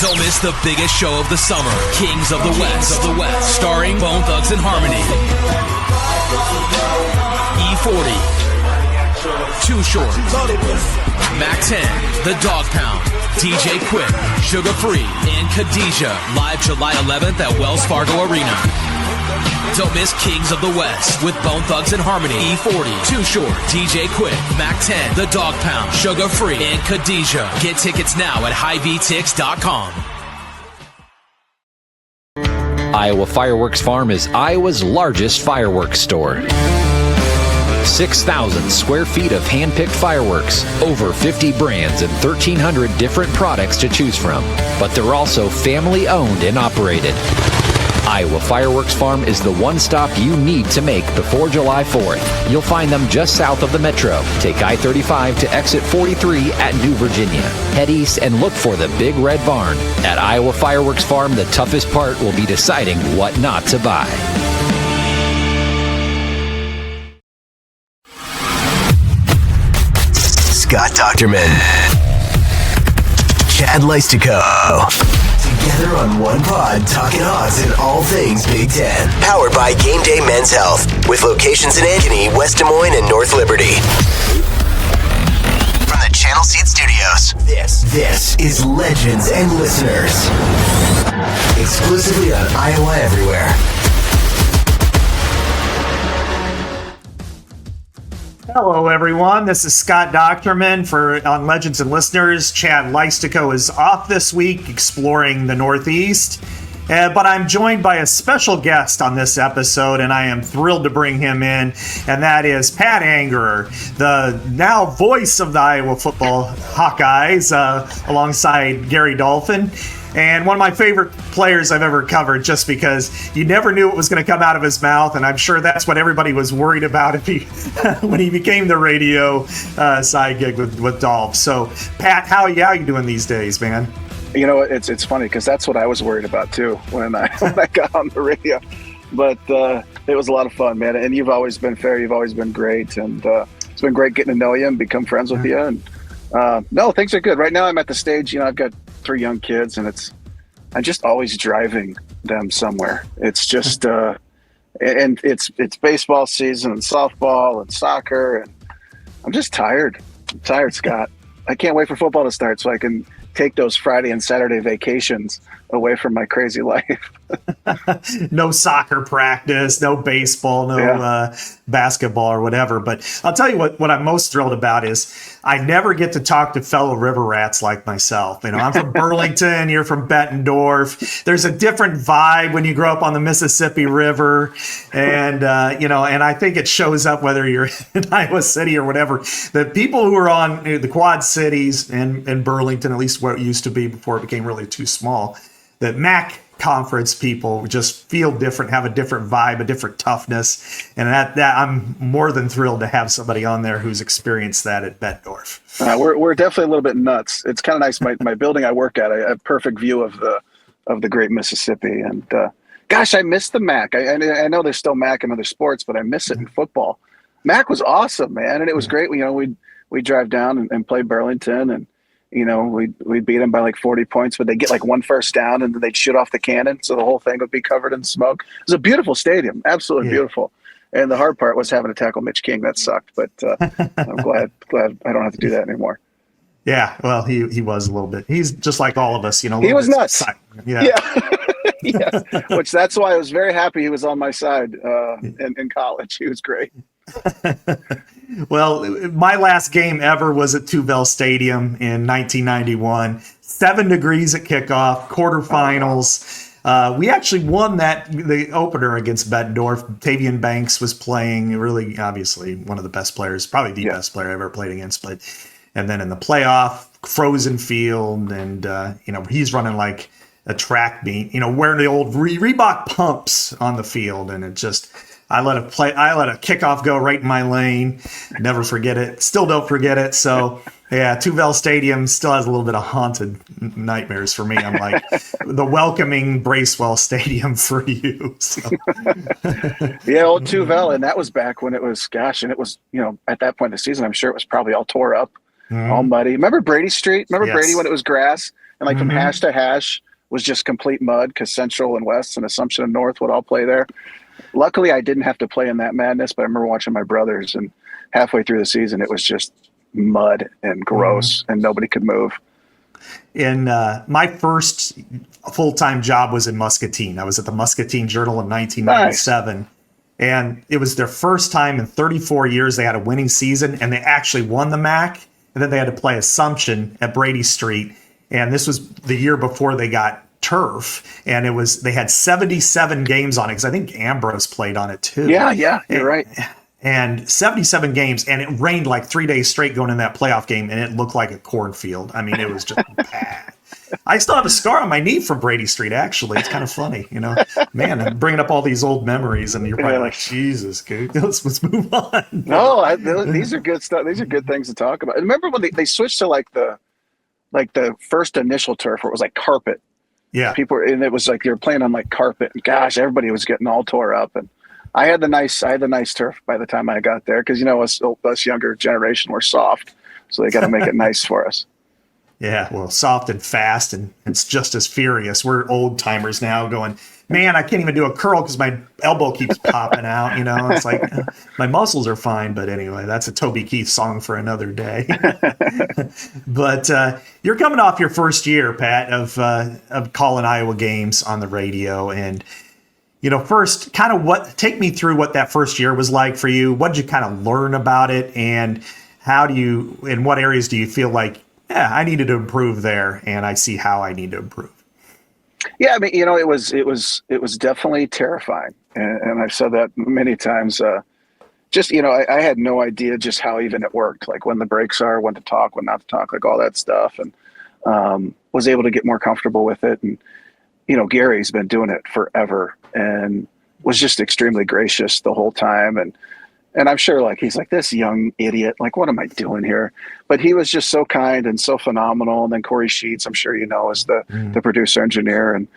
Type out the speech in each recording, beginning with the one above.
Don't miss the biggest show of the summer, Kings of the West, starring Bone Thugs and Harmony, E40, Too Short, Mac 10, The Dog Pound, DJ Quick, Sugar Free, and Khadijah, live July 11th at Wells Fargo Arena. Don't miss Kings of the West with Bone Thugs and Harmony, E40, Too Short, DJ Quick, Mac 10, The Dog Pound, Sugar Free, and Khadijah. Get tickets now at HighVTix.com. Iowa Fireworks Farm is Iowa's largest fireworks store. 6,000 square feet of hand-picked fireworks, over 50 brands, and 1,300 different products to choose from. But they're also family-owned and operated. Iowa Fireworks Farm is the one stop you need to make before July 4th. You'll find them just south of the Metro. Take I-35 to exit 43 at New Virginia. Head east and look for the Big Red Barn. At Iowa Fireworks Farm, the toughest part will be deciding what not to buy. Scott Dochterman, Chad Leistico. Together on one pod, talking odds and all things Big Ten. Powered by GameDay Men's Health, with locations in Ankeny, West Des Moines, and North Liberty. From the Channel Seed Studios, this is Legends and Listeners. Exclusively on Iowa Everywhere. Hello, everyone. This is Scott Dochterman on Legends and Listeners. Chad Leistico is off this week exploring the Northeast, but I'm joined by a special guest on this episode, and I am thrilled to bring him in, and that is Pat Angerer, the now voice of the Iowa football Hawkeyes, alongside Gary Dolphin. And one of my favorite players I've ever covered, just because you never knew what was going to come out of his mouth, and I'm sure that's what everybody was worried about if he, when he became the radio side gig with Dolph. So, Pat, how are you doing these days, man? You know, it's funny because that's what I was worried about too when I got on the radio. But it was a lot of fun, man. And you've always been fair. You've always been great, and it's been great getting to know you and become friends with you. And no, things are good right now. I'm at the stage. You know, I've got 3 young kids, and I'm just always driving them somewhere. It's just and it's baseball season and softball and soccer, and I'm just tired. I'm tired, Scott. I can't wait for football to start so I can take those Friday and Saturday vacations away from my crazy life. No soccer practice, no baseball, no basketball or whatever. But I'll tell you what I'm most thrilled about is I never get to talk to fellow river rats like myself. You know, I'm from Burlington, you're from Bettendorf. There's a different vibe when you grow up on the Mississippi River. And, you know, and I think it shows up whether you're in Iowa City or whatever. The people who are on the Quad Cities and Burlington, at least where it used to be before it became really too small, the MAC conference people just feel different, have a different vibe, a different toughness. And that I'm more than thrilled to have somebody on there who's experienced that at Bettendorf. We're definitely a little bit nuts. It's kind of nice. My building I work at, I have a perfect view of the great Mississippi. And gosh, I miss the MAC. I know there's still MAC in other sports, but I miss it in football. MAC was awesome, man. And it was great. You know, we'd drive down and play Burlington, and you know, we'd beat them by like 40 points, but they'd get like 1 first down and then they'd shoot off the cannon. So the whole thing would be covered in smoke. It was a beautiful stadium. Absolutely beautiful. And the hard part was having to tackle Mitch King. That sucked, but I'm glad I don't have to do that anymore. Yeah. Well, he was a little bit, he's just like all of us, you know. He was nuts. Yeah. Yes. Which that's why I was very happy he was on my side in college. He was great. Well, my last game ever was at Tuvell Stadium in 1991. 7 degrees at kickoff, quarterfinals. We actually won the opener against Bettendorf. Tavian Banks was playing, really, obviously, one of the best players, probably the best player I ever played against. And then in the playoff, frozen field, and you know, he's running like a track meet, you know, wearing the old Reebok pumps on the field, and it just. I let a kickoff go right in my lane. Never forget it. Still don't forget it. So, yeah, Tuvell Stadium still has a little bit of haunted nightmares for me. I'm like the welcoming Bracewell Stadium for you. So. Yeah, old Tuvell, and that was back when it was, gosh, and it was, you know, at that point in the season, I'm sure it was probably all tore up, all muddy. Remember Brady Street? Remember Brady when it was grass? and like from hash to hash was just complete mud because Central and West and Assumption and North would all play there. Luckily, I didn't have to play in that madness, but I remember watching my brothers, and halfway through the season, it was just mud and gross, and nobody could move. In my first full-time job was in Muscatine. I was at the Muscatine Journal in 1997. Nice. And it was their first time in 34 years they had a winning season, and they actually won the MAC. And then they had to play Assumption at Brady Street. And this was the year before they got turf. And they had 77 games on it, because I think Ambrose played on it too. Yeah, you're right. And 77 games, and it rained like 3 days straight going in that playoff game, and it looked like a cornfield. I mean, it was just bad. I still have a scar on my knee from Brady Street, actually. It's kind of funny, Man, I'm bringing up all these old memories, and you're probably like, Jesus, dude, let's move on. No, these are good stuff. These are good things to talk about. Remember when they switched to like the first initial turf where it was like carpet? Yeah. And it was like they were playing on like carpet. And gosh, everybody was getting all tore up. And I had the nice turf by the time I got there, because us younger generation were soft, so they got to make it nice for us. Yeah, well, soft and fast, and it's just as furious. We're old timers now, going, man, I can't even do a curl because my elbow keeps popping out. It's like my muscles are fine, but anyway, that's a Toby Keith song for another day. But you're coming off your first year, Pat, of calling Iowa games on the radio, and first, kind of take me through what that first year was like for you. What did you kind of learn about it, and in what areas do you feel like, I needed to improve there, and I see how I need to improve? Yeah, I mean, it was definitely terrifying, and I've said that many times. I had no idea just how even it worked, like when the breaks are, when to talk, when not to talk, like all that stuff, and was able to get more comfortable with it. And Gary's been doing it forever, and was just extremely gracious the whole time, and I'm sure like he's like, this young idiot, like, what am I doing here? But he was just so kind and so phenomenal. And then Corey Sheets, I'm sure is the producer engineer, and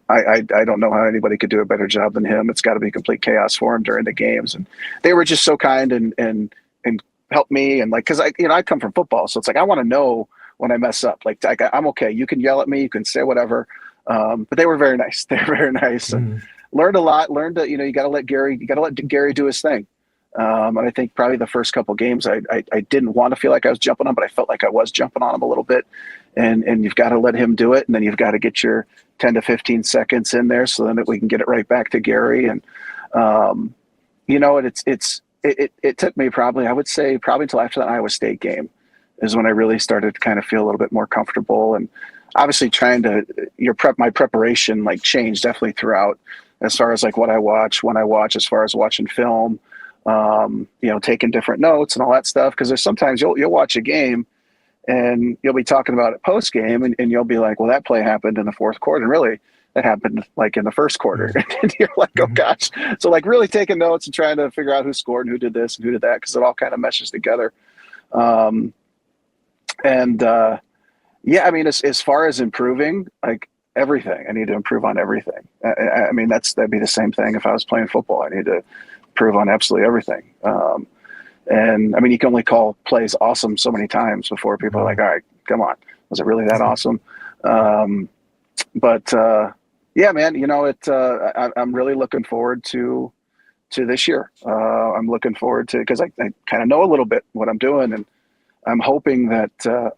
I don't know how anybody could do a better job than him. It's got to be complete chaos for him during the games, and they were just so kind and helped me. And like, because I come from football, so it's like I want to know when I mess up. Like I'm okay. You can yell at me, you can say whatever, but they were very nice. They were very nice, and learned a lot. Learned that you got to let Gary do his thing. And I think probably the first couple games, I didn't want to feel like I was jumping on, but I felt like I was jumping on him a little bit. And you've got to let him do it, and then you've got to get your 10 to 15 seconds in there so then we can get it right back to Gary. And it took me probably until after that Iowa State game is when I really started to kind of feel a little bit more comfortable. And obviously my preparation like changed definitely throughout, as far as like what I watch, when I watch, as far as watching film. Taking different notes and all that stuff. Because there's sometimes you'll watch a game and you'll be talking about it post game, and you'll be like, well, that play happened in the fourth quarter. And really that happened like in the first quarter. And you're like, oh gosh. So like really taking notes and trying to figure out who scored and who did this and who did that, because it all kind of meshes together. As far as improving, like everything, I need to improve on everything. I mean, that'd be the same thing if I was playing football. I need to improve on absolutely everything. And I mean, you can only call plays awesome so many times before people are like, all right, come on. Was it really that awesome? Yeah, man, I'm really looking forward to this year. I'm looking forward to, because I kind of know a little bit what I'm doing, and I'm hoping that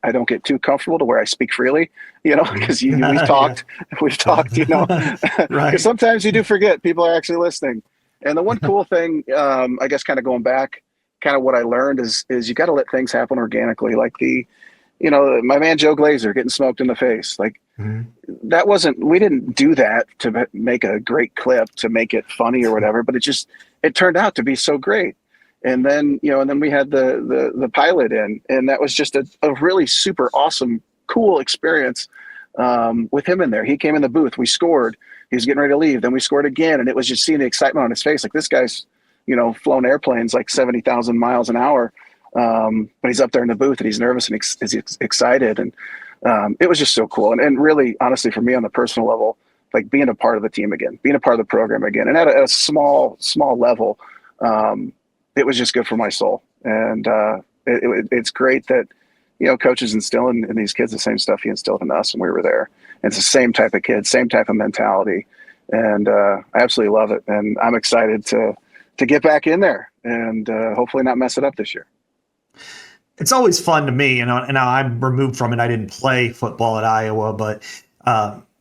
I don't get too comfortable to where I speak freely, because we've talked, right. Because sometimes you do forget people are actually listening. And the one cool thing, I guess, kind of going back, kind of what I learned is you got to let things happen organically. Like my man Joe Glazer getting smoked in the face. Like we didn't do that to make a great clip, to make it funny or whatever, but it turned out to be so great. And then, and then we had the pilot in, and that was just a really super awesome, cool experience with him in there. He came in the booth, we scored. He was getting ready to leave. Then we scored again. And it was just seeing the excitement on his face. Like, this guy's, flown airplanes like 70,000 miles an hour. But he's up there in the booth and he's nervous and he's excited. And it was just so cool. And really, honestly, for me on the personal level, like being a part of the team again, being a part of the program again, and at a small level, it was just good for my soul. And it's great that, coaches instilling in these kids the same stuff he instilled in us when we were there. And it's the same type of kid, same type of mentality. And I absolutely love it. And I'm excited to get back in there and hopefully not mess it up this year. It's always fun to me, and I'm removed from it. I didn't play football at Iowa, but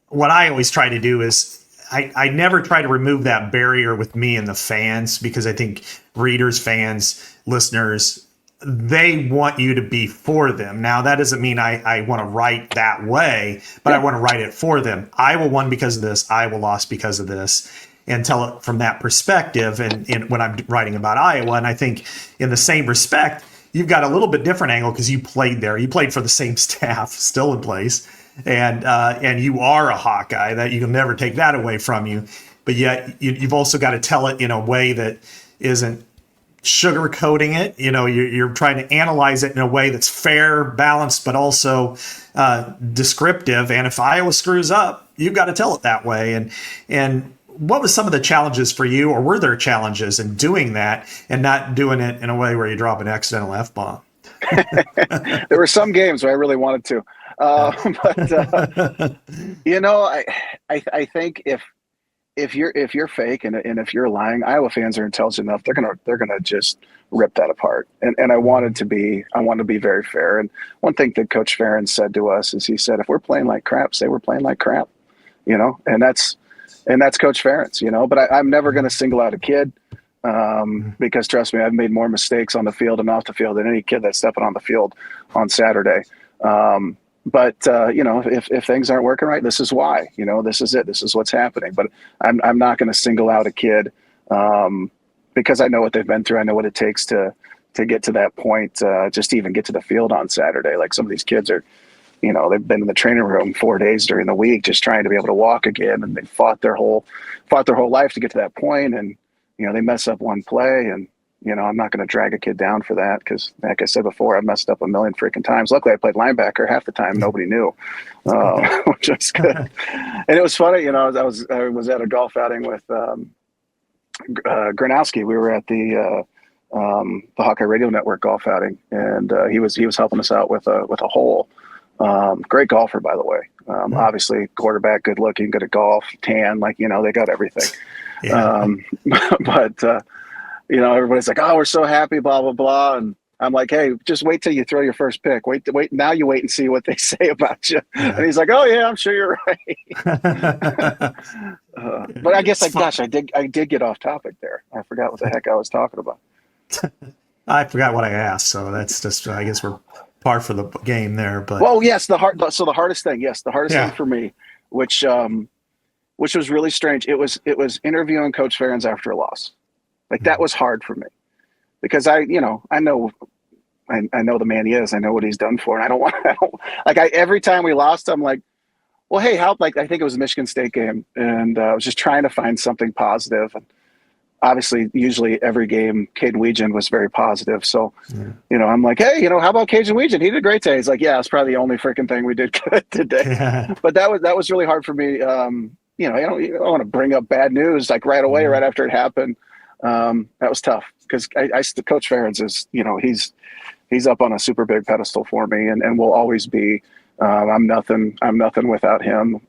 what I always try to do is I never try to remove that barrier with me and the fans, because I think readers, fans, listeners, they want you to be for them. Now, that doesn't mean I want to write that way, but I want to write it for them. Iowa won because of this. Iowa lost because of this. And tell it from that perspective. And when I'm writing about Iowa, and I think in the same respect, you've got a little bit different angle because you played there. You played for the same staff, still in place, and you are a Hawkeye. That you can never take that away from you. But yet you've also got to tell it in a way that isn't sugarcoating it. You're trying to analyze it in a way that's fair, balanced, but also descriptive. And if Iowa screws up, you've got to tell it that way. And what was some of the challenges for you, or were there challenges in doing that and not doing it in a way where you drop an accidental F-bomb? There were some games where I really wanted to. I think if you're fake and if you're lying, Iowa fans are intelligent enough. They're gonna just rip that apart. And I wanted to be very fair. And one thing that Coach Ferentz said to us is, he said, if we're playing like crap, say we're playing like crap, and that's Coach Ferentz, but I'm never going to single out a kid because, trust me, I've made more mistakes on the field and off the field than any kid that's stepping on the field on Saturday. But if things aren't working right, this is why. This is it. This is what's happening. But I'm not going to single out a kid because I know what they've been through. I know what it takes to get to that point, just to even get to the field on Saturday. Like, some of these kids are, they've been in the training room 4 days during the week, just trying to be able to walk again. And they fought their whole life to get to that point. And, they mess up one play, and, I'm not going to drag a kid down for that. Cause like I said before, I messed up a million freaking times. Luckily I played linebacker half the time. Nobody knew, which was good. And it was funny. I was at a golf outing with, Gronowski. We were at the Hawkeye Radio Network golf outing, and he was helping us out with a hole. Great golfer, by the way. Obviously quarterback, good looking, good at golf, tan, they got everything. Yeah. But everybody's like, oh, we're so happy, blah, blah, blah. And I'm like, hey, just wait till you throw your first pick. Wait. Now you wait and see what they say about you. Yeah. And he's like, oh yeah, I'm sure you're right. But I guess, I did get off topic there. I forgot what the heck I was talking about. I forgot what I asked. So that's just, I guess we're par for the game there. But yes, the hardest thing thing for me, which was really strange. It was interviewing Coach Ferentz after a loss. That was hard for me, because I know the man he is. I know what he's done for, and every time we lost, I'm like, well, hey, help. I think it was a Michigan State game, and I was just trying to find something positive. And obviously, usually every game, Caden Weegan was very positive. So, I'm like, hey, how about Caden Weegan? He did a great day. He's like, yeah, it's probably the only freaking thing we did good today. Yeah. But that was really hard for me. You don't want to bring up bad news right away, right after it happened. That was tough, because Coach Ferentz is, he's up on a super big pedestal for me, and will always be. I'm nothing without him.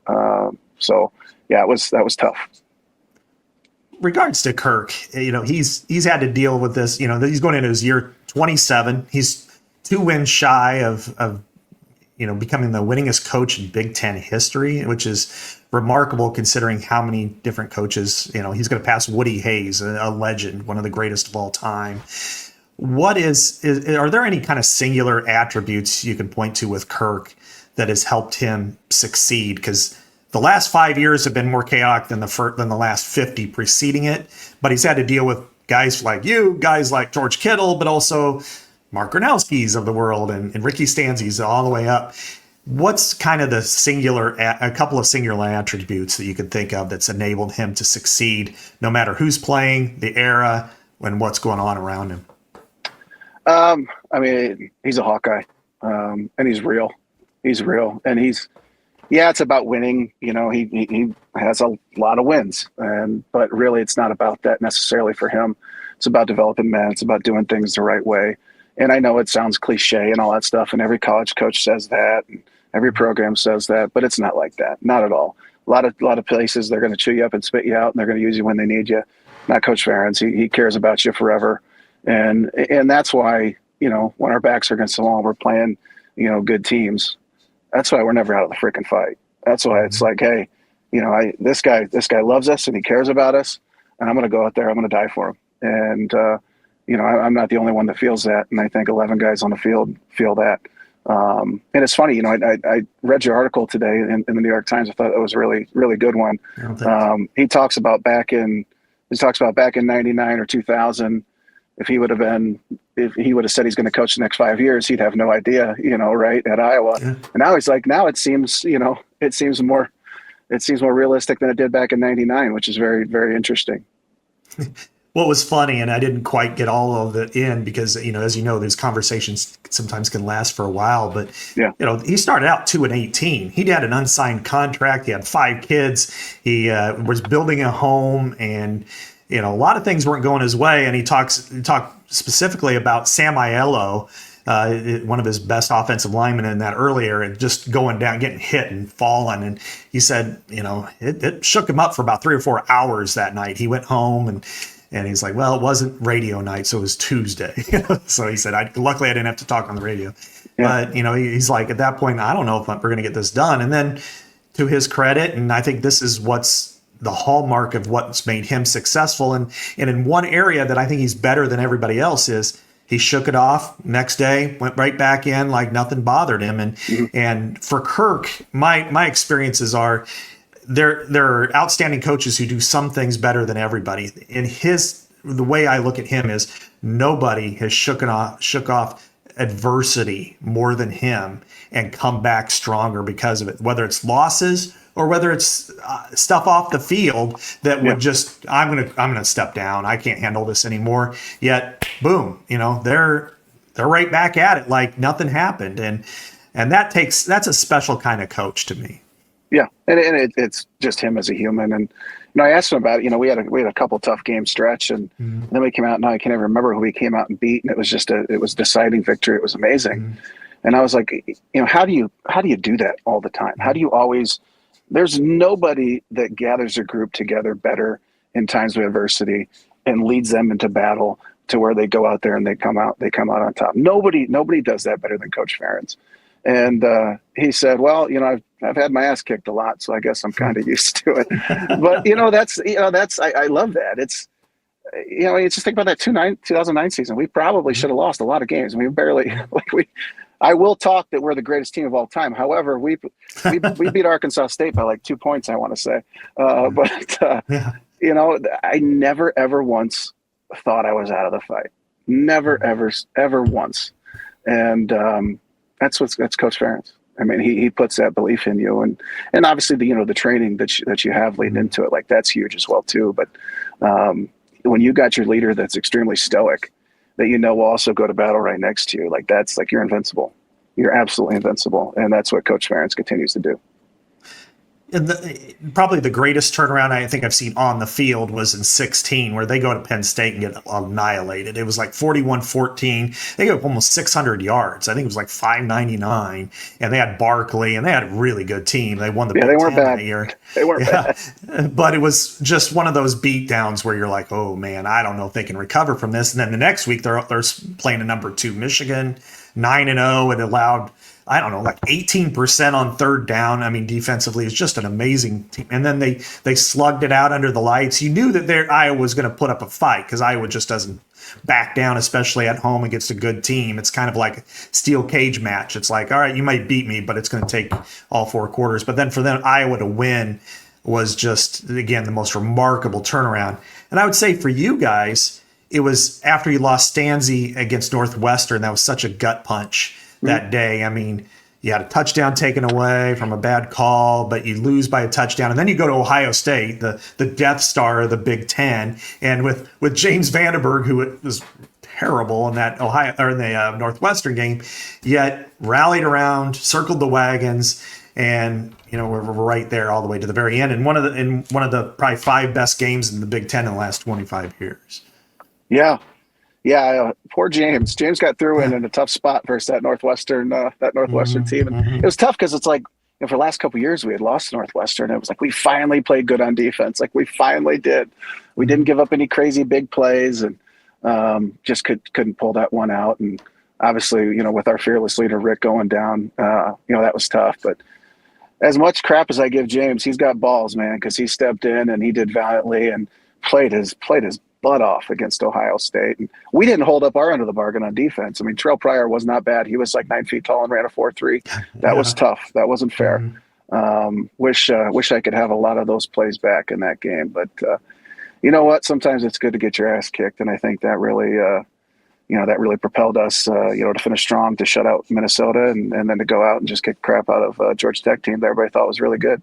So yeah, that was tough. Regards to Kirk, he's had to deal with this. He's going into his year 27. He's 2 wins shy of becoming the winningest coach in Big Ten history, which is remarkable considering how many different coaches, he's going to pass Woody Hayes, a legend, one of the greatest of all time. Are there any kind of singular attributes you can point to with Kirk that has helped him succeed? Because the last 5 years have been more chaotic than the last 50 preceding it, but he's had to deal with guys like you, guys like George Kittle, but also Mark Gronowski's of the world and Ricky Stanzi's all the way up. What's kind of a couple of singular attributes that you could think of that's enabled him to succeed, no matter who's playing, the era, and what's going on around him? He's a Hawkeye, and he's real. He's real, and it's about winning. He has a lot of wins, but really it's not about that necessarily for him. It's about developing men. It's about doing things the right way. And I know it sounds cliche and all that stuff, and every college coach says that, and every program says that, but it's not like that. Not at all. A lot of places, they're going to chew you up and spit you out, and they're going to use you when they need you. Not Coach Ferentz. He cares about you forever. And that's why, when our backs are against the wall, we're playing, good teams. That's why we're never out of the freaking fight. That's why it's like, hey, this guy loves us and he cares about us, and I'm going to go out there. I'm going to die for him. And, I'm not the only one that feels that. And I think 11 guys on the field feel that. And it's funny, I read your article today in the New York Times. I thought it was a really, really good one. He talks about back in 99 or 2000, if he would have said he's going to coach the next 5 years, he'd have no idea, right, at Iowa. Yeah. And now he's like, now it seems more realistic than it did back in 99, which is very, very interesting. What was funny, and I didn't quite get all of it in because, as you know, these conversations sometimes can last for a while, but, yeah. He started out 2-18. He had an unsigned contract. He had 5 kids. He was building a home, and, a lot of things weren't going his way. And he talked specifically about Sam Aiello, one of his best offensive linemen in that earlier, and just going down, getting hit and falling. And he said, it shook him up for about 3 or 4 hours that night. He went home and he's like, well, it wasn't radio night, so it was Tuesday. So he said, luckily I didn't have to talk on the radio. Yeah. But, he's like, at that point, I don't know if we're going to get this done. And then to his credit, and I think this is what's the hallmark of what's made him successful. And in one area that I think he's better than everybody else is he shook it off next day, went right back in like nothing bothered him. And for Kirk, my experiences are, there are outstanding coaches who do some things better than everybody. And the way I look at him is nobody has shook off adversity more than him and come back stronger because of it, whether it's losses or whether it's stuff off the field that would just, I'm gonna step down. I can't handle this anymore. Yet, boom, they're right back at it like nothing happened. And that's a special kind of coach to me. Yeah, and it's just him as a human. And I asked him about it. We had a couple tough game stretch, and then we came out. Now I can't even remember who we came out and beat, and it was just it was deciding victory. It was amazing. And I was like, how do you do that all the time? How do you always? There's nobody that gathers a group together better in times of adversity and leads them into battle to where they go out there and they come out on top. Nobody does that better than Coach Ferentz. And he said, well, I've had my ass kicked a lot, so I guess I'm kind of used to it. But I love that. It's you just think about that 2009 season. We probably should have lost a lot of games. We barely I will talk that we're the greatest team of all time. However, we beat Arkansas State by like 2 points, I want to say. I never ever once thought I was out of the fight. Never ever once. And that's Coach Ferentz. I mean, he puts that belief in you, and obviously the training that you have leading into it, like that's huge as well too. But when you got your leader that's extremely stoic, that will also go to battle right next to you, like that's like you're invincible. You're absolutely invincible, and that's what Coach Ferentz continues to do. And probably the greatest turnaround I think I've seen on the field was in 2016, where they go to Penn State and get annihilated. It was like 41-14. They gave up almost 600 yards. I think it was like 599. And they had Barkley, and they had a really good team. They won the Big Ten that year. They weren't bad. But it was just one of those beat downs where you're like, oh, man, I don't know if they can recover from this. And then the next week, they're playing a number 2 Michigan, 9-0. It allowed, I don't know, like 18% on third down. I mean, defensively, it's just an amazing team. And then they slugged it out under the lights. You knew that Iowa was going to put up a fight because Iowa just doesn't back down, especially at home against a good team. It's kind of like a steel cage match. It's like, all right, you might beat me, but it's going to take all 4 quarters. But then for them, Iowa to win was just, again, the most remarkable turnaround. And I would say for you guys, it was after you lost Stanzi against Northwestern. That was such a gut punch that day. I mean, you had a touchdown taken away from a bad call, but you lose by a touchdown. And then you go to Ohio State, the Death Star of the Big Ten. And with James Vandenberg, who was terrible in that Northwestern game, yet rallied around, circled the wagons, and we're right there all the way to the very end. And one of the probably 5 best games in the Big Ten in the last 25 years. Yeah. Yeah, poor James. James got through in a tough spot versus that Northwestern team, and it was tough because it's like, for the last couple of years we had lost to Northwestern. It was like we finally played good on defense. Like we finally did. We didn't give up any crazy big plays, and just couldn't pull that one out. And obviously, with our fearless leader Rick going down, that was tough. But as much crap as I give James, he's got balls, man, because he stepped in and he did valiantly and played his butt off against Ohio State. And we didn't hold up our end of the bargain on defense. I mean, Terrell Pryor was not bad. He was like 9 feet tall and ran a 4.3. That was tough. That wasn't fair. Wish I could have a lot of those plays back in that game. But you know what? Sometimes it's good to get your ass kicked, and I think that really propelled us, to finish strong, to shut out Minnesota, and then to go out and just kick crap out of Georgia Tech team that everybody thought was really good.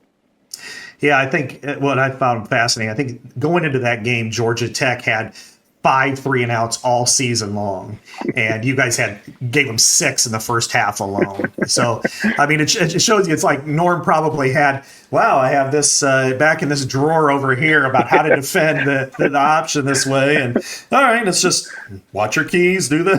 Yeah, I think what I found fascinating, I think going into that game, Georgia Tech had 5 3-and-outs all season long, and you guys gave them 6 in the first half alone. So, I mean, it shows you, it's like Norm probably had, wow, I have this back in this drawer over here about how to defend the option this way, and all right, let's just watch your keys, do the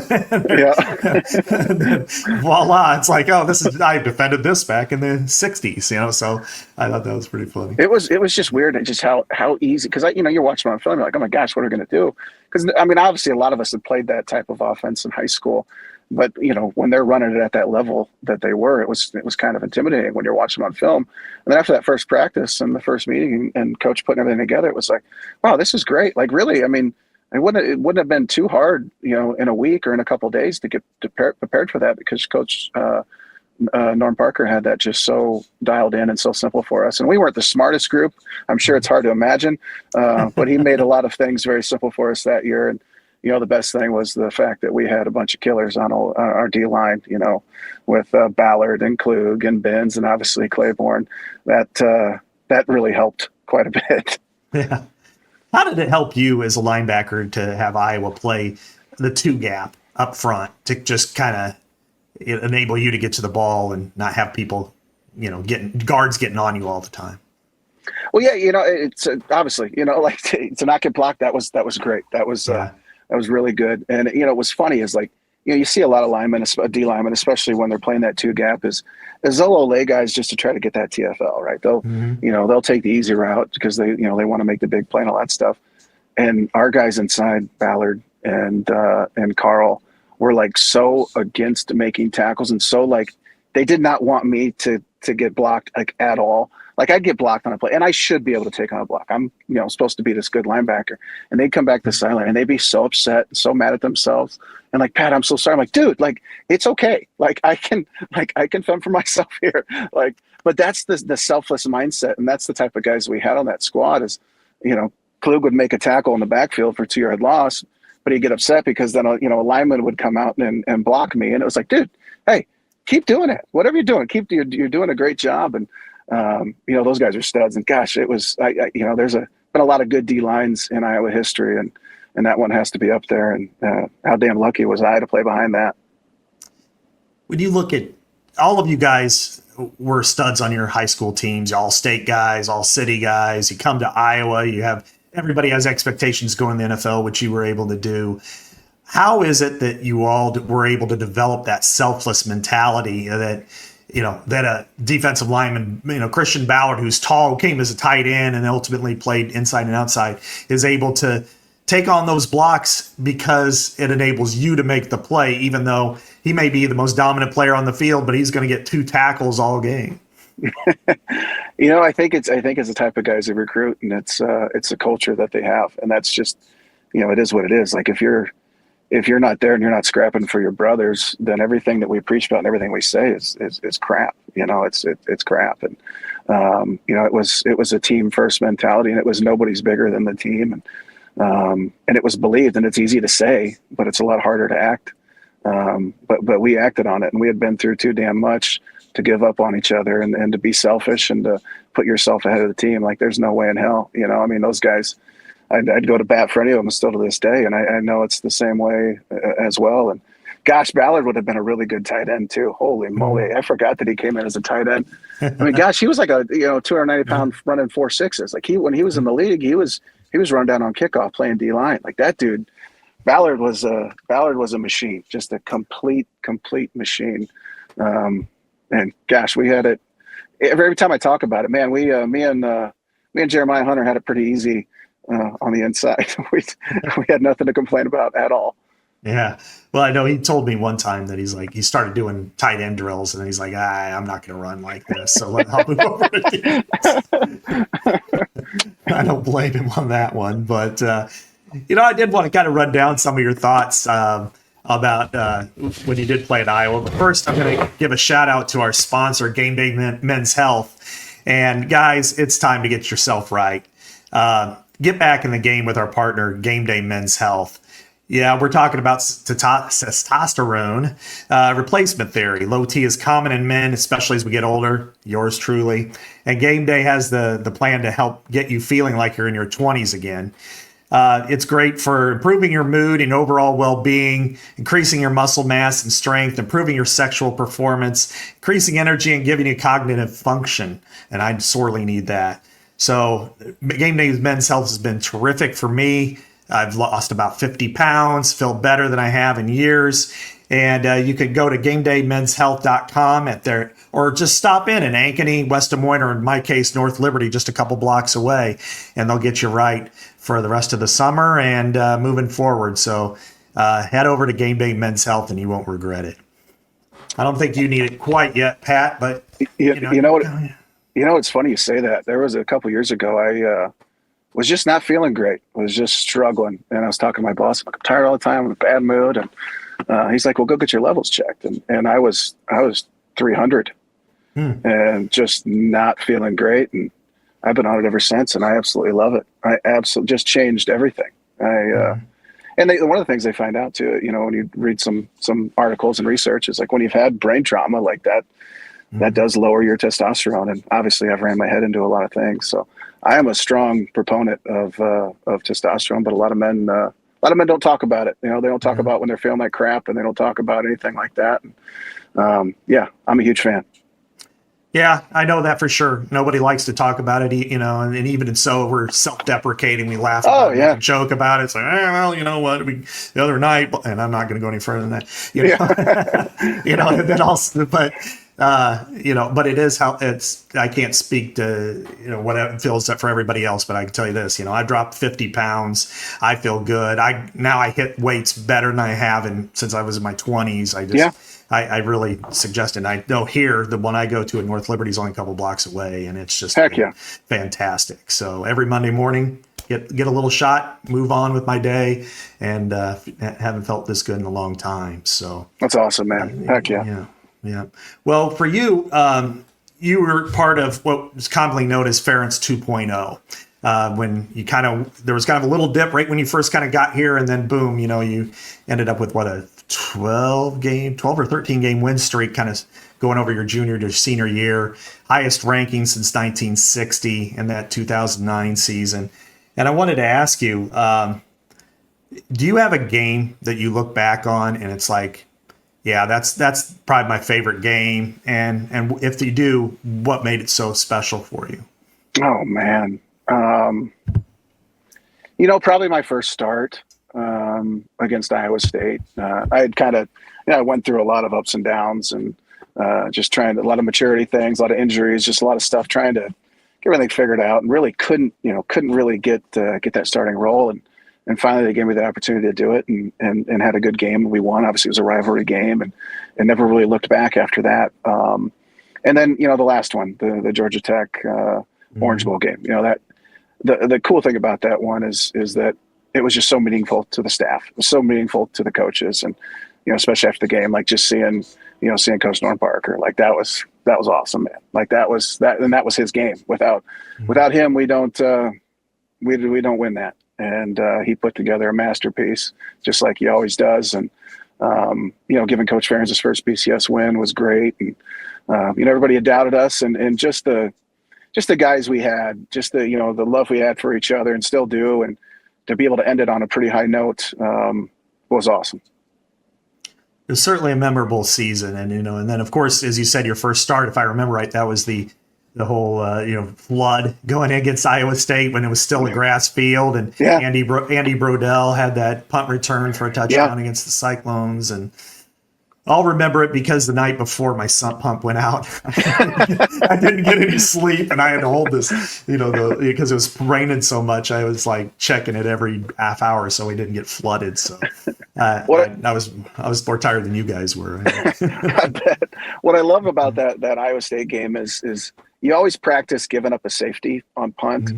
voila. It's like, oh, I defended this back in the 60s, so I thought that was pretty funny. It was just weird, just how easy, because you're watching on film, you're like, oh my gosh, what are we going to do? Because, I mean, obviously a lot of us had played that type of offense in high school, but, when they're running it at that level that they were, it was kind of intimidating when you're watching them on film. And then after that first practice and the first meeting and coach putting everything together, it was like, wow, this is great. Like, really, I mean, it wouldn't have been too hard, in a week or in a couple of days to get prepared for that, because Coach Norm Parker had that just so dialed in and so simple for us. And we weren't the smartest group. I'm sure it's hard to imagine, but he made a lot of things very simple for us that year. And, the best thing was the fact that we had a bunch of killers on our D line, with Ballard and Klug and Benz and obviously Claiborne. That really helped quite a bit. Yeah. How did it help you as a linebacker to have Iowa play the 2 gap up front to just kind of enable you to get to the ball and not have people, guards getting on you all the time? Well, yeah, it's obviously, like to not get blocked. That was great. That was really good. And, it was funny is like, you see a lot of linemen, D linemen, especially when they're playing that 2 gap is they'll lay guys just to try to get that TFL, right? They'll, they'll take the easy route because they want to make the big play and all that stuff. And our guys inside, Ballard and Carl, were like so against making tackles, and so like they did not want me to get blocked like at all. Like I'd get blocked on a play, and I should be able to take on a block. I'm supposed to be this good linebacker, and they'd come back to the sideline and they'd be so upset and so mad at themselves. And like, Pat, I'm so sorry. I'm like, dude, like it's okay. Like I can fend for myself here. Like, but that's the selfless mindset, and that's the type of guys we had on that squad. Is Klug would make a tackle in the backfield for 2-yard loss, but he'd get upset because then a lineman would come out and block me, and it was like, dude, hey, keep doing it. Whatever you're doing, you're doing a great job. And those guys are studs. And gosh, it was there's been a lot of good D lines in Iowa history, and that one has to be up there. And how damn lucky was I to play behind that. When you look at all of you guys were studs on your high school teams, all state guys, all city guys. You come to Iowa, everybody has expectations going to the NFL, which you were able to do. How is it that you all were able to develop that selfless mentality that a defensive lineman, Christian Ballard, who's tall, came as a tight end and ultimately played inside and outside, is able to take on those blocks because it enables you to make the play, even though he may be the most dominant player on the field, but he's going to get 2 tackles all game. I think it's the type of guys they recruit, and it's a culture that they have, and that's just, it is what it is. Like if you're not there and you're not scrapping for your brothers, then everything that we preach about and everything we say is crap. It's crap. And it was a team first mentality, and it was nobody's bigger than the team, and it was believed. And it's easy to say, but it's a lot harder to act. But we acted on it, and we had been through too damn much to give up on each other and to be selfish and to put yourself ahead of the team. Like there's no way in hell, those guys, I'd go to bat for any of them still to this day. And I know it's the same way as well. And gosh, Ballard would have been a really good tight end too. Holy moly. I forgot that he came in as a tight end. I mean, gosh, he was like a, 290 pound running 4.6s. Like when he was in the league, he was run down on kickoff playing D line. Like that dude Ballard was a machine, just a complete machine. And gosh, we had it every time I talk about it, man. Me and Jeremiah Hunter had it pretty easy on the inside. we had nothing to complain about at all. Yeah. Well, I know he told me one time that he started doing tight end drills, and he's like, I'm not going to run like this. So I'll move over to defense. I don't blame him on that one. But, I did want to kind of run down some of your thoughts about when you did play at Iowa. But first, I'm going to give a shout out to our sponsor, GameDay Men's Health. And guys, it's time to get yourself right. Get back in the game with our partner, GameDay Men's Health. Yeah, we're talking about testosterone replacement theory. Low T is common in men, especially as we get older. Yours truly. And GameDay has the plan to help get you feeling like you're in your 20s again. It's great for improving your mood and overall well-being, increasing your muscle mass and strength, improving your sexual performance, increasing energy, and giving you cognitive function. And I sorely need that. So GameDay Men's Health has been terrific for me. I've lost about 50 pounds, feel better than I have in years. And you could go to GameDayMen'sHealth.com or just stop in Ankeny, West Des Moines, or in my case, North Liberty, just a couple blocks away, and they'll get you right for the rest of the summer and moving forward. So head over to GameDay Men's Health and you won't regret it. I don't think you need it quite yet, Pat, but you know what? It's funny you say that. There was a couple years ago, I was just not feeling great. I was just struggling. And I was talking to my boss. I'm tired all the time. I'm in a bad mood. And he's like, well, go get your levels checked. And I was 300 and just not feeling great. And I've been on it ever since. And I absolutely love it. I absolutely just changed everything. And one of the things they find out too, when you read some articles and research, is like when you've had brain trauma like that, that does lower your testosterone. And obviously I've ran my head into a lot of things. So I am a strong proponent of testosterone, but a lot of men don't talk about it. They don't talk about when they're feeling like crap, and they don't talk about anything like that. And, I'm a huge fan. Yeah, I know that for sure. Nobody likes to talk about it, and even so, we're self-deprecating. We laugh about it, and joke about it. It's like, well, you know what? The other night, and I'm not going to go any further than that. And then also, but it is how it's. I can't speak to what it feels for everybody else, but I can tell you this. I dropped 50 pounds. I feel good. I hit weights better than I have since I was in my 20s. I really suggest it. I know here, the one I go to in North Liberty is only a couple blocks away, and it's just fantastic. So every Monday morning, get a little shot, move on with my day, and haven't felt this good in a long time. So that's awesome, man. Heck yeah. Yeah. Well, for you, you were part of what was commonly known as Ferentz 2.0. When you there was kind of a little dip right when you first kind of got here, and then boom, you ended up with a 12 or 13 game win streak, kind of going over your junior to senior year, highest ranking since 1960 in that 2009 season. And I wanted to ask you, do you have a game that you look back on and it's like, yeah, that's probably my favorite game? And if you do, what made it so special for you? Oh man. Probably my first start against Iowa State. I had I went through a lot of ups and downs, and just a lot of maturity things, a lot of injuries, just a lot of stuff, trying to get everything figured out, and really couldn't really get that starting role. And finally they gave me the opportunity to do it, and had a good game. We won. Obviously it was a rivalry game, and never really looked back after that. And then, the last one, the Georgia Tech Orange Bowl game, that the cool thing about that one is that it was just so meaningful to the staff. It was so meaningful to the coaches, and especially after the game, like just seeing Coach Norm Parker, like that was awesome, man. Like that was his game. Without him, we don't win that. And he put together a masterpiece, just like he always does. And giving Coach Ferentz his first BCS win was great. And everybody had doubted us, and just the guys we had, just the love we had for each other and still do, and to be able to end it on a pretty high note was awesome. It was certainly a memorable season, and then of course, as you said, your first start, if I remember right, that was the the whole flood going against Iowa State when it was still a grass field, and Andy Brodell had that punt return for a touchdown against the Cyclones, and I'll remember it because the night before my sump pump went out, I didn't get any sleep, and I had to hold this, because it was raining so much. I was like checking it every half hour so we didn't get flooded. So I was more tired than you guys were. I bet. What I love about that Iowa State game is you always practice giving up a safety on punt,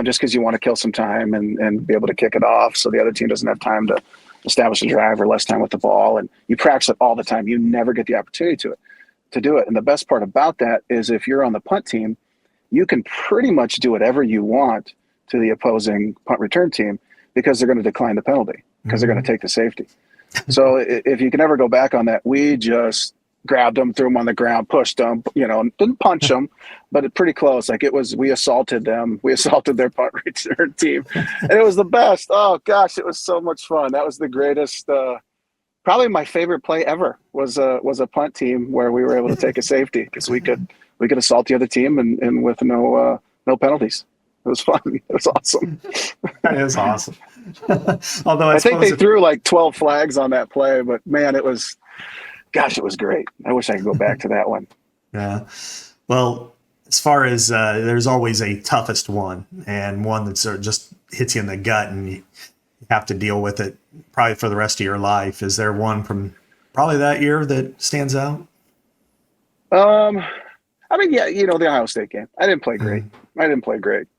just because you want to kill some time and be able to kick it off so the other team doesn't have time to establish a drive or less time with the ball. And you practice it all the time. You never get the opportunity to do it. And the best part about that is if you're on the punt team, you can pretty much do whatever you want to the opposing punt return team because they're going to decline the penalty because they're going to take the safety. So if you can ever go back on that, we just grabbed them, threw them on the ground, pushed them, didn't punch them, but pretty close. Like we assaulted them. We assaulted their punt return team. And it was the best. Oh gosh, it was so much fun. That was the greatest, probably my favorite play ever was a punt team where we were able to take a safety because we could assault the other team and with no penalties. It was fun. It was awesome. That is awesome. Although I think they threw like 12 flags on that play, but man, it was great. I wish I could go back to that one. Yeah. Well, as far as there's always a toughest one and one that sort of just hits you in the gut and you have to deal with it probably for the rest of your life. Is there one from probably that year that stands out? The Ohio State game. I didn't play great.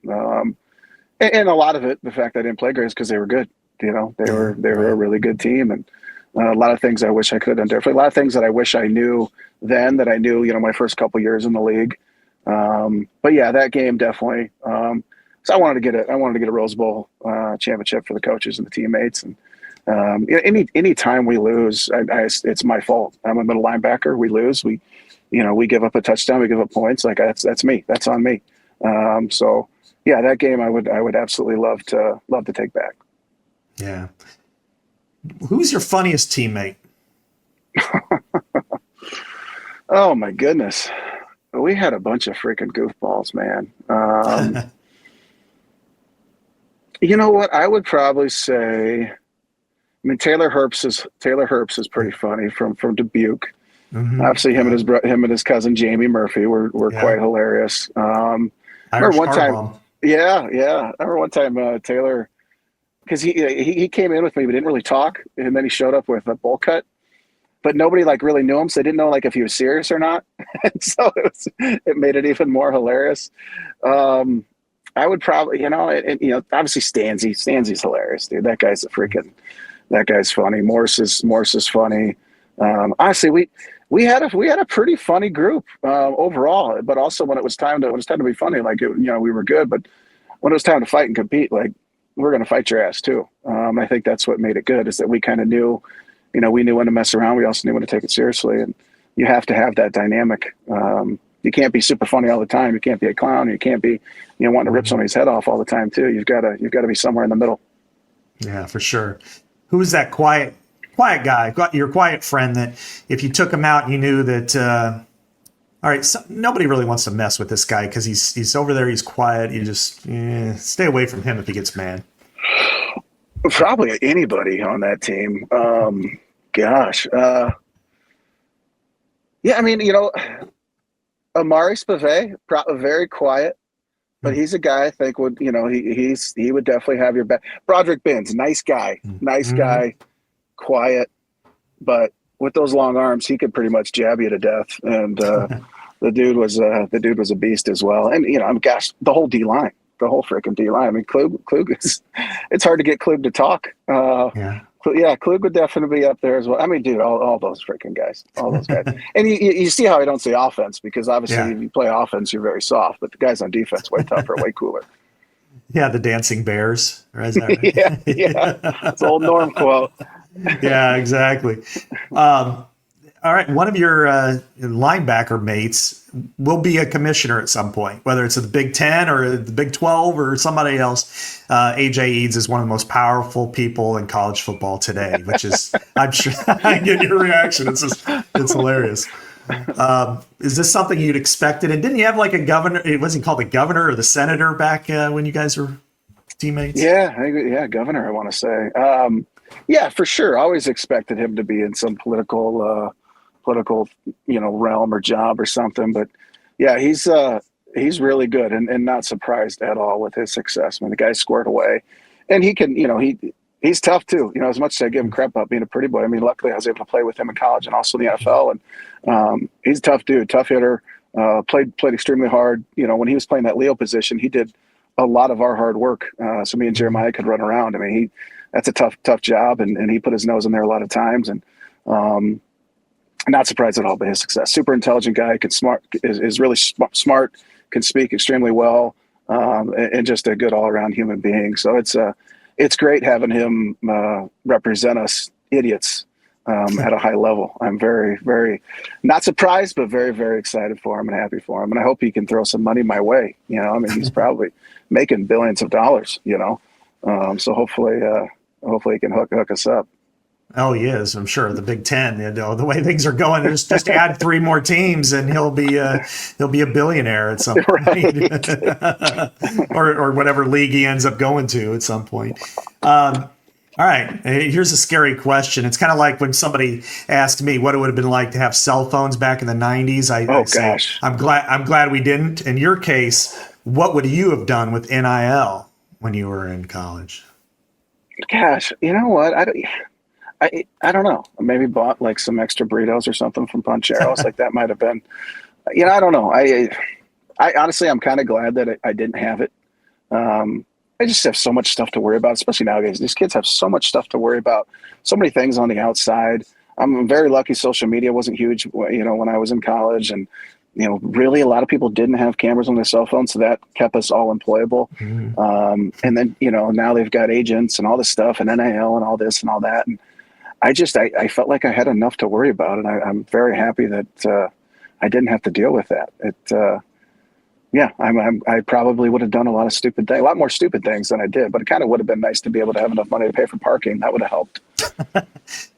And a lot of it, the fact I didn't play great is because they were good. They were a really good team, and a lot of things I wish I could have done differently. A lot of things that I wish I knew then that I knew, my first couple years in the league. But yeah, that game definitely. So I wanted to get a Rose Bowl championship for the coaches and the teammates. And any time we lose, it's my fault. I'm a middle linebacker. We lose. We give up a touchdown. We give up points. Like that's me. That's on me. So yeah, that game I would absolutely love to take back. Yeah. Who's your funniest teammate? Oh my goodness. We had a bunch of freaking goofballs, man. You know what? I would probably say, Taylor Herbst is pretty funny from Dubuque. Mm-hmm. Obviously, him and his cousin Jamie Murphy were quite hilarious. I remember one time. Yeah. I remember one time Taylor, because he came in with me, but didn't really talk, and then he showed up with a bowl cut, but nobody really knew him, so they didn't know if he was serious or not, and so it made it even more hilarious. I would probably, obviously Stanzy's hilarious, dude. That guy's funny. Morse is funny. Honestly, we had a pretty funny group overall, but also when it was time to be funny, we were good, but when it was time to fight and compete, we're going to fight your ass too. I think that's what made it good, is that we kind of knew, we knew when to mess around. We also knew when to take it seriously, and you have to have that dynamic. You can't be super funny all the time. You can't be a clown. You can't be, wanting to rip somebody's head off all the time too. You've got to be somewhere in the middle. Yeah, for sure. Who's that quiet guy, your quiet friend that if you took him out, you knew that, all right, nobody really wants to mess with this guy because he's over there, he's quiet. You just stay away from him if he gets mad. Probably anybody on that team. Gosh. Amari Spivey, very quiet, but he's a guy I think would, he would definitely have your back. Broderick Binns, nice guy, quiet, but with those long arms, he could pretty much jab you to death. And the dude was a beast as well. And the whole D line, the whole freaking D line. I mean, Klug is. It's hard to get Klug to talk. Klug would definitely be up there as well. I mean, dude, all those freaking guys, all those guys. And you see how I don't say offense, because obviously if you play offense, you're very soft, but the guys on defense way tougher, way cooler. Yeah, the dancing bears. Is that right? yeah. It's an old Norm quote. Yeah, exactly. All right, one of your linebacker mates will be a commissioner at some point, whether it's at the Big 10 or the Big 12 or somebody else. AJ Eads is one of the most powerful people in college football today, which is, I'm sure I get your reaction. It's hilarious. Is this something you'd expected? And didn't you have like a governor? It wasn't called the governor or the senator back when you guys were teammates? Yeah, governor, I want to say. Yeah, for sure. I always expected him to be in some political, realm or job or something. But yeah, he's really good and not surprised at all with his success. I mean, the guy's squared away, and he can, he's tough too. As much as I give him crap about being a pretty boy, I mean, luckily I was able to play with him in college and also in the NFL. And he's a tough dude, tough hitter. Played extremely hard. When he was playing that Leo position, he did a lot of our hard work. So me and Jeremiah could run around. I mean, that's a tough job, and he put his nose in there a lot of times. And not surprised at all by his success. Super intelligent guy, is really smart, can speak extremely well, and just a good all around human being. So it's great having him represent us idiots at a high level. I'm very, very not surprised, but very, very excited for him and happy for him. And I hope he can throw some money my way. I mean, he's probably making billions of dollars. So hopefully he can hook us up. Oh, he is. I'm sure the Big Ten. The way things are going, just add 3 more teams, and he'll be a billionaire at some point, or whatever league he ends up going to at some point. All right, here's a scary question. It's kind of like when somebody asked me what it would have been like to have cell phones back in the 90s. I say, I'm glad we didn't. In your case, what would you have done with NIL when you were in college? Gosh, you know what? I don't know. Maybe bought like some extra burritos or something from Pancheros. Like that might have been, I don't know. I honestly, I'm kind of glad that I didn't have it. I just have so much stuff to worry about, especially nowadays. These kids have so much stuff to worry about, so many things on the outside. I'm very lucky social media wasn't huge, when I was in college. And, really a lot of people didn't have cameras on their cell phones, so that kept us all employable. Mm-hmm. And then, now they've got agents and all this stuff and NIL and all this and all that. And I felt like I had enough to worry about. And I'm very happy that I didn't have to deal with that. I probably would have done a lot more stupid things than I did, but it kind of would have been nice to be able to have enough money to pay for parking. That would have helped.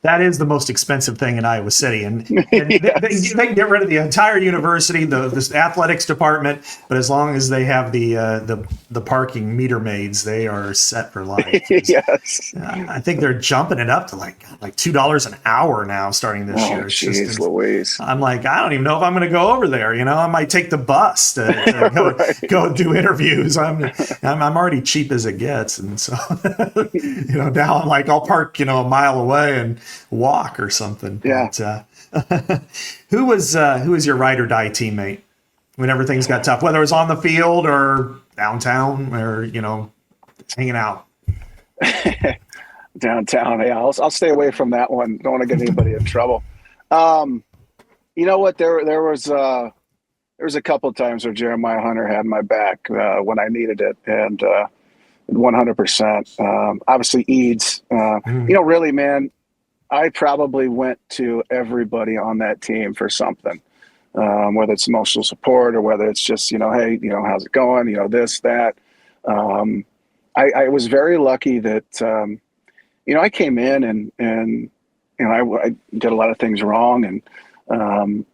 That is the most expensive thing in Iowa City. And yes. they can get rid of the entire university, the athletics department, but as long as they have the parking meter maids, they are set for life. Yes. I think they're jumping it up to like $2 an hour now starting this year. Jeez Louise. I'm like, I don't even know if I'm going to go over there. I might take the bus to go do interviews. I'm already cheap as it gets. And so, now I'm like, I'll park, a mile away and walk or something. Yeah. But, who was your ride or die teammate whenever things got tough, whether it was on the field or downtown or, hanging out? Downtown. Yeah, I'll stay away from that one. Don't want to get anybody in trouble. You know what? There was a couple of times where Jeremiah Hunter had my back when I needed it, and 100%. Obviously, Eads. Really, man, I probably went to everybody on that team for something, whether it's emotional support or whether it's just, hey, how's it going? This, that. I was very lucky that, I came in and I did a lot of things wrong and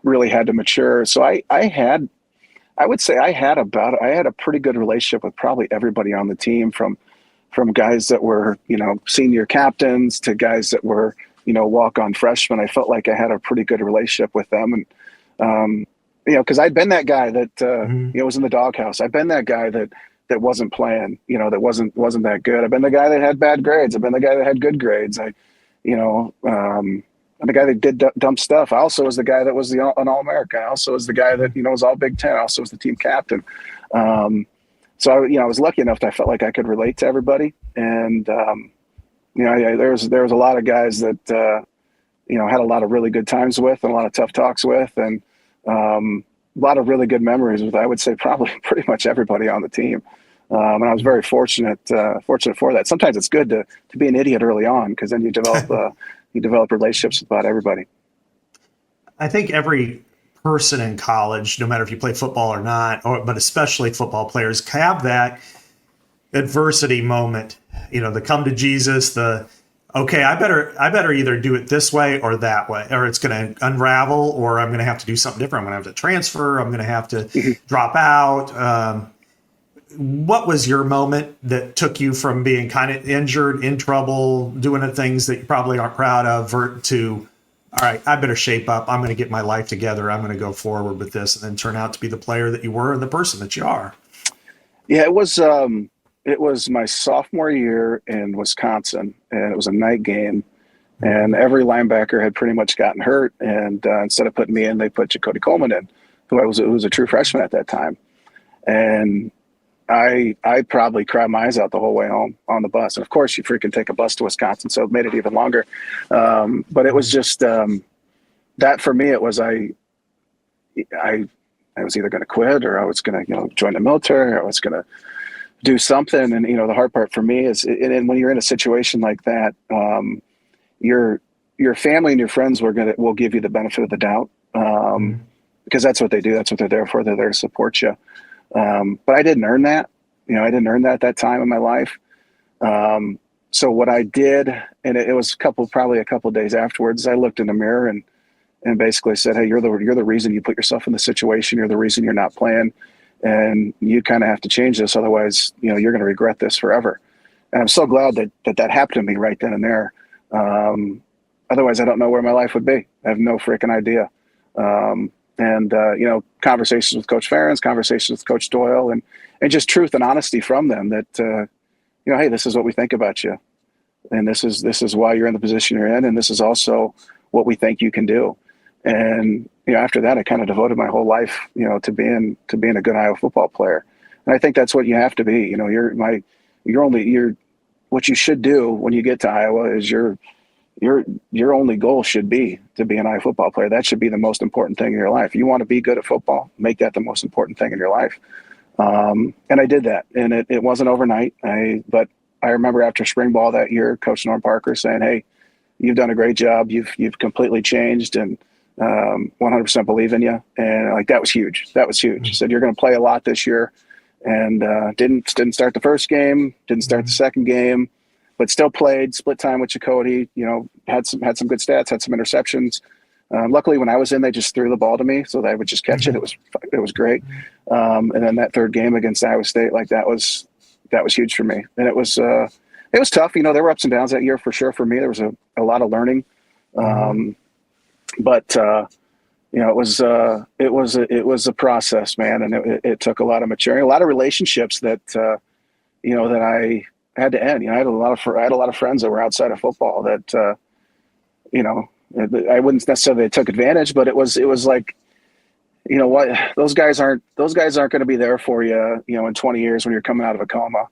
really had to mature. So I had a pretty good relationship with probably everybody on the team, from guys that were, senior captains to guys that were, walk-on freshmen. I felt like I had a pretty good relationship with them. And, because I'd been that guy that, was in the doghouse. I've been that guy that wasn't playing, that wasn't that good. I've been the guy that had bad grades. I've been the guy that had good grades. I'm the guy that did dumb stuff. I also was the guy that was an All-American. I also was the guy that, was all Big Ten. I also was the team captain. So I was lucky enough that I felt like I could relate to everybody. And, there was a lot of guys that, had a lot of really good times with and a lot of tough talks with, and a lot of really good memories with, I would say, probably pretty much everybody on the team. And I was very fortunate for that. Sometimes it's good to be an idiot early on, because then you develop relationships with about everybody. I think every person in college, no matter if you play football or not, but especially football players, have that adversity moment, the come to Jesus, the okay, I better either do it this way or that way, or it's going to unravel, or I'm going to have to do something different. I'm going to have to transfer. I'm going to have to drop out. What was your moment that took you from being kind of injured, in trouble, doing the things that you probably aren't proud of, to, all right, I better shape up. I'm going to get my life together. I'm going to go forward with this, and then turn out to be the player that you were and the person that you are? Yeah, it was my sophomore year in Wisconsin, and it was a night game, and every linebacker had pretty much gotten hurt. And instead of putting me in, they put Jacody Coleman in, who was a true freshman at that time. And I probably cried my eyes out the whole way home on the bus. And of course, you freaking take a bus to Wisconsin, so it made it even longer. But it was just that for me. It was I was either going to quit, or I was going to join the military, or I was going to do something. And the hard part for me is, and when you're in a situation like that, your family and your friends will give you the benefit of the doubt, because that's what they do. That's what they're there for. They're there to support you. But I didn't earn that. I didn't earn that at that time in my life. So what I did, and it was probably a couple of days afterwards, I looked in the mirror and basically said, "Hey, you're the reason you put yourself in the situation. You're the reason you're not playing, and you kind of have to change this. Otherwise, you're going to regret this forever." And I'm so glad that happened to me right then and there. Otherwise, I don't know where my life would be. I have no freaking idea. And conversations with Coach Ferentz, conversations with Coach Doyle, and just truth and honesty from them that, hey, this is what we think about you. And this is why you're in the position you're in. And this is also what we think you can do. And, after that, I kind of devoted my whole life, to being a good Iowa football player. And I think that's what you have to be. What you should do when you get to Iowa is your only goal should be to be an Iowa football player. That should be the most important thing in your life. You want to be good at football, make that the most important thing in your life. And I did that, and it wasn't overnight. But I remember after spring ball that year, Coach Norm Parker saying, "Hey, you've done a great job. You've completely changed, and 100% believe in you." And that was huge. That was huge. He said, "You're going to play a lot this year," and didn't start the first game, didn't start the second game, but still played, split time with Jacody, had some good stats, had some interceptions. Luckily, when I was in, they just threw the ball to me so that I would just catch it. It was great. And then that third game against Iowa State, that was huge for me. And it was tough. There were ups and downs that year for sure. For me, there was a lot of learning. But it was a process, man. And it took a lot of maturing, a lot of relationships that I had to end. I had a lot of friends that were outside of football that, I wouldn't necessarily took advantage, but it was like, what, those guys aren't going to be there for you, in 20 years when you're coming out of a coma,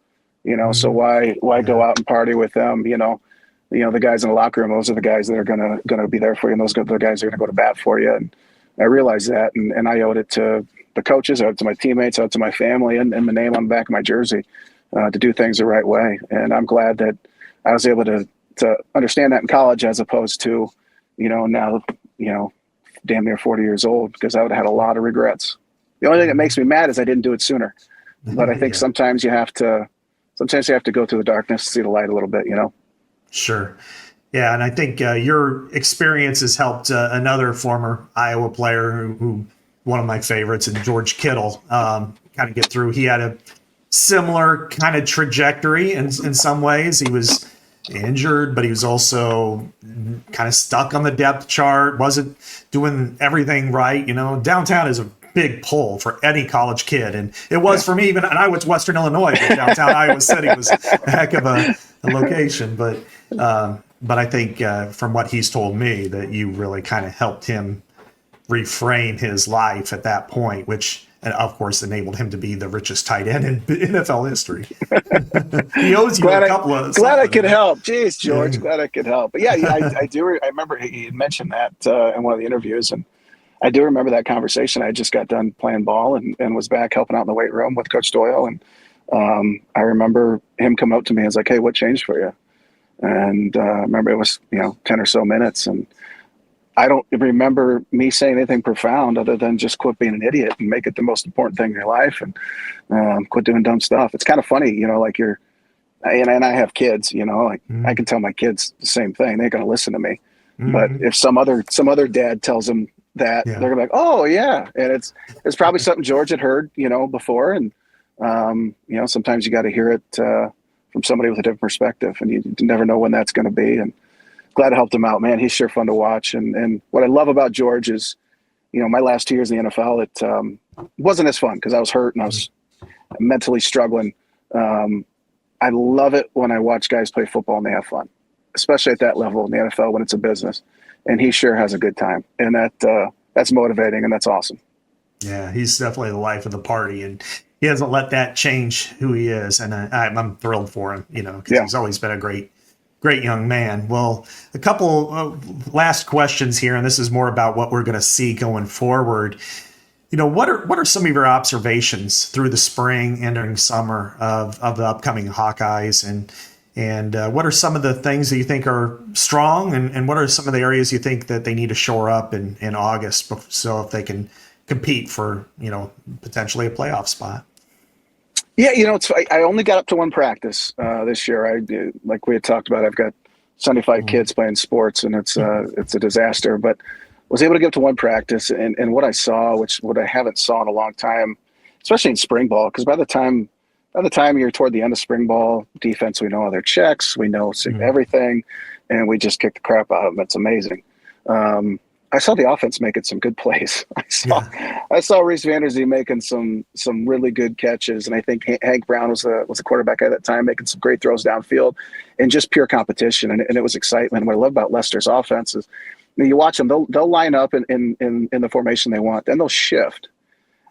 so why go out and party with them? The guys in the locker room, those are the guys that are going to be there for you. And those are the guys that are going to go to bat for you. And I realized that, and I owed it to the coaches, I owed it to my teammates, I owed it to my family, and the name on the back of my jersey, to do things the right way. And I'm glad that I was able to understand that in college, as opposed to, now, damn near 40 years old, because I would have had a lot of regrets. The only thing that makes me mad is I didn't do it sooner. But I think sometimes you have to go through the darkness to see the light a little bit, Sure. Yeah. And I think your experience has helped another former Iowa player who one of my favorites, and George Kittle, kind of get through. He had a similar kind of trajectory in some ways. He was injured, but he was also kind of stuck on the depth chart, wasn't doing everything right. Downtown is a big pull for any college kid, and it was for me. And I went to Western Illinois, but downtown Iowa City was a heck of a location. But I think from what he's told me, that you really kind of helped him reframe his life at that point, which, and of course, enabled him to be the richest tight end in NFL history. He owes you a couple of. Glad I could help. Jeez, George, glad I could help. But yeah, I do. I remember he mentioned that in one of the interviews, and I do remember that conversation. I just got done playing ball and was back helping out in the weight room with Coach Doyle, and I remember him come up to me and was like, "Hey, what changed for you?" And I remember it was 10 or so minutes, and I don't remember me saying anything profound other than just quit being an idiot and make it the most important thing in your life, and quit doing dumb stuff. It's kind of funny, and I have kids, like I can tell my kids the same thing. They're going to listen to me. But if some other dad tells them that, they're gonna be like, oh yeah. And it's probably something George had heard, before. And, sometimes you got to hear it, from somebody with a different perspective, and you never know when that's going to be. And glad to help him out, man. He's sure fun to watch. And what I love about George is, my last 2 years in the NFL, it wasn't as fun because I was hurt and I was mentally struggling. I love it when I watch guys play football and they have fun, especially at that level in the NFL when it's a business. And he sure has a good time. And that's motivating, and that's awesome. Yeah, he's definitely the life of the party, and he hasn't let that change who he is. And I'm thrilled for him, because he's always been a great young man. Well, a couple last questions here, and this is more about what we're going to see going forward. What are some of your observations through the spring and during summer of the upcoming Hawkeyes, and what are some of the things that you think are strong, and what are some of the areas you think that they need to shore up in August, so if they can compete for, potentially a playoff spot? Yeah, I only got up to one practice this year. Like we had talked about, I've got 75 kids playing sports, and it's a disaster, but was able to get up to one practice, and what I saw, what I haven't saw in a long time, especially in spring ball, because by the time you're toward the end of spring ball, defense, we know all their checks, we know everything, and we just kick the crap out of them. It's amazing. I saw the offense making some good plays. I saw Reese Vanderzee making some really good catches, and I think Hank Brown was a quarterback at that time, making some great throws downfield, and just pure competition, and it was excitement. What I love about Leicester's offense is, you watch them; they'll line up in the formation they want, then they'll shift.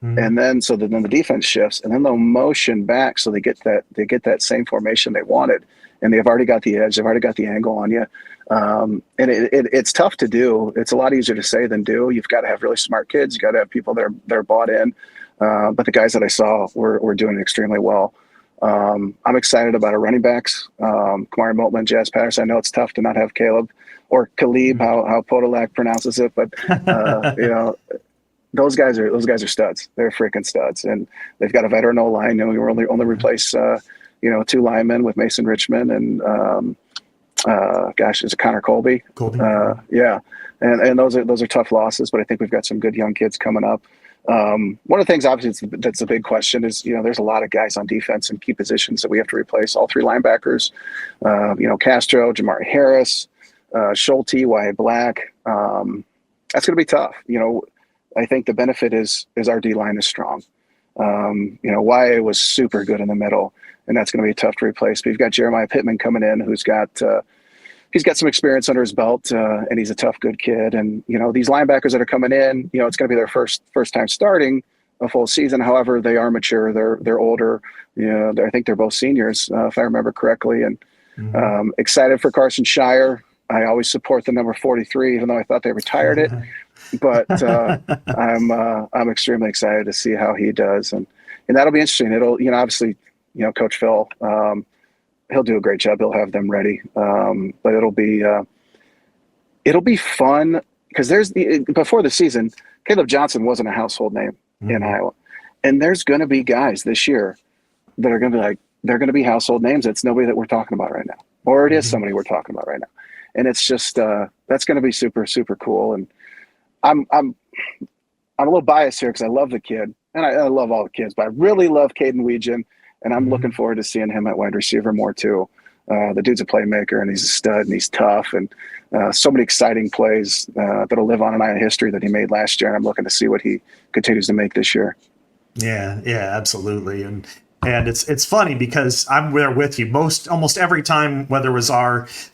And then then the defense shifts, and then they'll motion back so they get that same formation they wanted, and they've already got the edge, they've already got the angle on you, and it's tough to do. It's a lot easier to say than do. You've got to have really smart kids. You got to have people that are bought in. But the guys that I saw were doing extremely well. I'm excited about our running backs, Kamari Moulton and Jazz Patterson. I know it's tough to not have Caleb or Khalib, how Podolak pronounces it, but Those guys are studs. They're freaking studs, and they've got a veteran O-line. We were only replace 2 linemen with Mason Richmond and is it Connor Colby? Yeah, and those are tough losses, but I think we've got some good young kids coming up. One of the things, obviously, that's a big question is there's a lot of guys on defense in key positions that we have to replace. All 3 linebackers, Castro, Jamari Harris, Schulte, Wyatt Black. That's going to be tough. I think the benefit is our D-line is strong. Wyatt was super good in the middle, and that's going to be tough to replace. But you've got Jeremiah Pittman coming in, who's got he's got some experience under his belt, and he's a tough, good kid. And these linebackers that are coming in, it's going to be their first time starting a full season. However, they are mature. They're older. I think they're both seniors, if I remember correctly. And excited for Carson Shire. I always support the number 43, even though I thought they retired it. But I'm extremely excited to see how he does, and that'll be interesting. It'll obviously Coach Phil, he'll do a great job. He'll have them ready, but it'll be fun because before the season, Caleb Johnson wasn't a household name in Iowa, and there's going to be guys this year that are going to be like they're going to be household names. It's nobody that we're talking about right now, or it is somebody we're talking about right now, and it's just that's going to be super, super cool. And I'm a little biased here because I love the kid, and I love all the kids, but I really love Caden Weegan, and I'm looking forward to seeing him at wide receiver more too. The dude's a playmaker, and he's a stud, and he's tough, and so many exciting plays that'll live on in Iowa history that he made last year, and I'm looking to see what he continues to make this year. Yeah, absolutely, and it's funny because I'm there with you almost every time, whether it was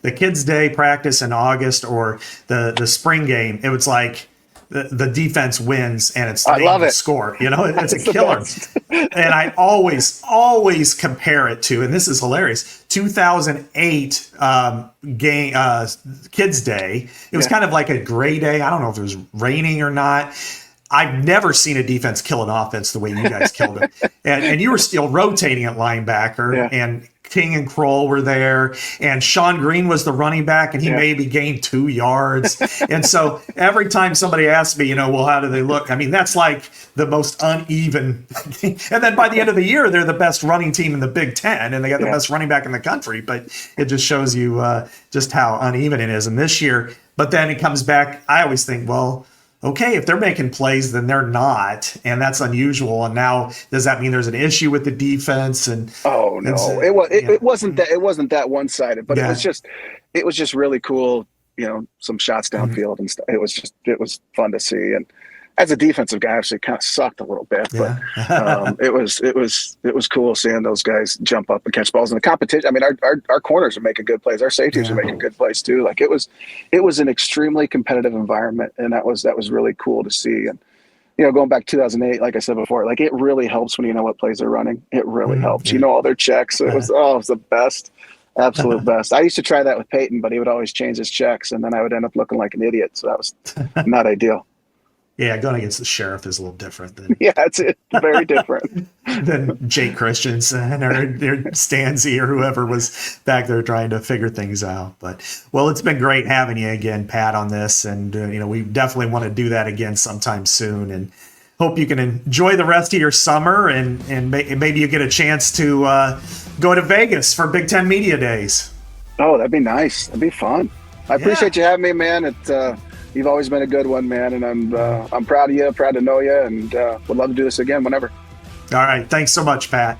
the kids' day practice in August or the spring game, it was like the defense wins and it's the score. It's a killer. And I always compare it to, and this is hilarious, 2008 game kids' day. It was kind of like a gray day. I don't know if it was raining or not. I've never seen a defense kill an offense the way you guys killed it. And you were still rotating at linebacker, and King and Kroll were there, and Sean Green was the running back, and he maybe gained 2 yards. And so every time somebody asks me, well, how do they look? I mean, that's like the most uneven. And then by the end of the year, they're the best running team in the Big Ten, and they got the best running back in the country. But it just shows you just how uneven it is. And this year, but then it comes back. I always think, well, okay, if they're making plays, then they're not, and that's unusual. And now, does that mean there's an issue with the defense? And it wasn't that one-sided, but it was just really cool. Some shots downfield and stuff. It was fun to see. And as a defensive guy, actually kind of sucked a little bit, but it was cool seeing those guys jump up and catch balls in the competition. I mean, our corners are making good plays. Our safeties are making good plays too. Like it was an extremely competitive environment, and that was really cool to see. And going back to 2008, like I said before, like it really helps when you know what plays they're running. It really helps. You know all their checks. It was the best. Absolute best. I used to try that with Peyton, but he would always change his checks, and then I would end up looking like an idiot. So that was not ideal. Yeah, going against the sheriff is a little different than it's very different than Jake Christensen or Stanzi or whoever was back there trying to figure things out. But it's been great having you again, Pat, on this, and we definitely want to do that again sometime soon. And hope you can enjoy the rest of your summer, and maybe you get a chance to go to Vegas for Big Ten Media Days. Oh, that'd be nice. That'd be fun. I appreciate you having me, man. You've always been a good one, man, and I'm proud of you, proud to know you, and would love to do this again whenever. All right. Thanks so much, Pat.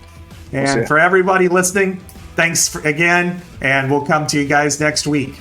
And for everybody listening, thanks again, and we'll come to you guys next week.